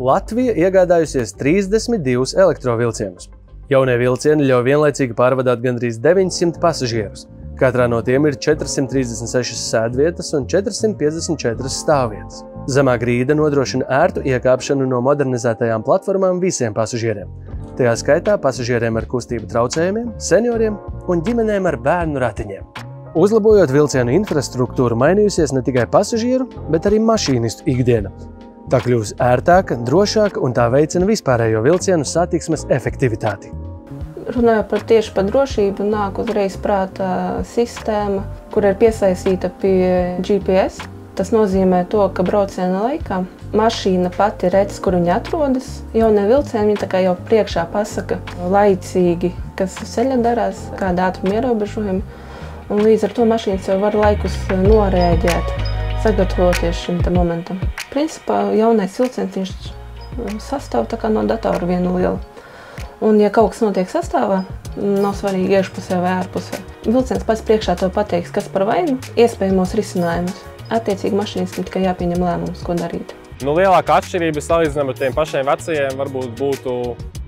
Latvija iegādājusies 32 elektrovilcienus. Jaunie vilcieni ļauj vienlaicīgi pārvadāt gandrīz 900 pasažierus. Katrā no tiem ir 436 sēdvietas un 454 stāvvietas. Zemā grīda nodrošina ērtu iekāpšanu no modernizētajām platformām visiem pasažieriem. Tajā skaitā pasažieriem ar kustību traucējumiem, senioriem un ģimenēm ar bērnu ratiņiem. Uzlabojot vilcienu infrastruktūru, mainījusies ne tikai pasažieru, bet arī mašīnistu ikdiena. Tā kļūst ērtāka, drošāka un tā veicina vispārējo vilcienu satiksmes efektivitāti. Runājot tieši par drošību, nāk uzreiz prātā sistēma, kur ir piesaistīta pie GPS. Tas nozīmē to, ka brauciena laikā mašīna pati redz, kur viņa atrodas. Jaunie vilcieni viņa tā kā jau priekšā pasaka laicīgi, kas ceļa darās, kāda ātruma ierobežojuma. Un līdz ar to mašīnas jau var laikus norēģēt, sagatavoties šim momentam. Principā jaunais vilciens viņš sastāv tā kā no datora viena liela. Un ja kaut kas notiek sastāvā, nav svarīgi iekšpusē vai ārpusē. Vilciens pats priekšā to pateiks, kas par vainu, iespējamos risinājumus. Attiecīgi mašīnas tikai jāpieņem lēmums, ko darīt. Lielākā atšķirība salīdzinām ar tiem pašiem vecajiem varbūt būtu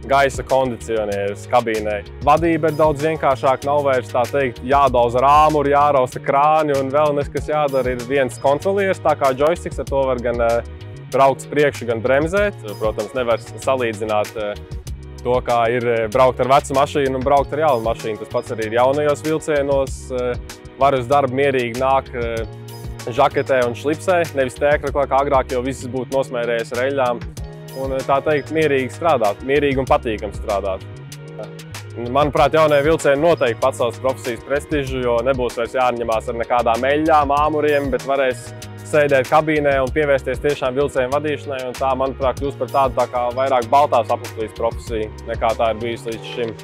gaisa kondicionieris kabīnē. Vadība ir daudz vienkāršāka, nav vairs tā teikt jādauza rāmuri, jārausta krāni un vēl kas jādara ir viens kontrolieris, tā kā joysticks, ar to var gan braukt priekšu, gan bremzēt. Protams, nevar salīdzināt to, kā ir braukt ar vecu mašīnu un braukt ar jaunu mašīnu. Tas pats arī ir jaunajos vilcienos. Var uz darbu mierīgi nāk žaketē un šlipsē, nevis tēkraklā, kā agrāk jau viss būtu nosmērējis ar eļļām. Un tā teikt, mierīgi strādāt, mierīgi un patīkami strādāt. Manuprāt, jaunie vilcieni noteikti pacels profesijas prestižu, jo nebūs vairs jāņemās ar nekādām eļļām, āmuriem, bet varēs sēdēt kabīnē un pievērsties tiešām vilcienu vadīšanai. Un tā, manuprāt, kļūst par tādu tā kā vairāk baltās apuklīs profesiju, nekā tā ir bijusi līdz šim.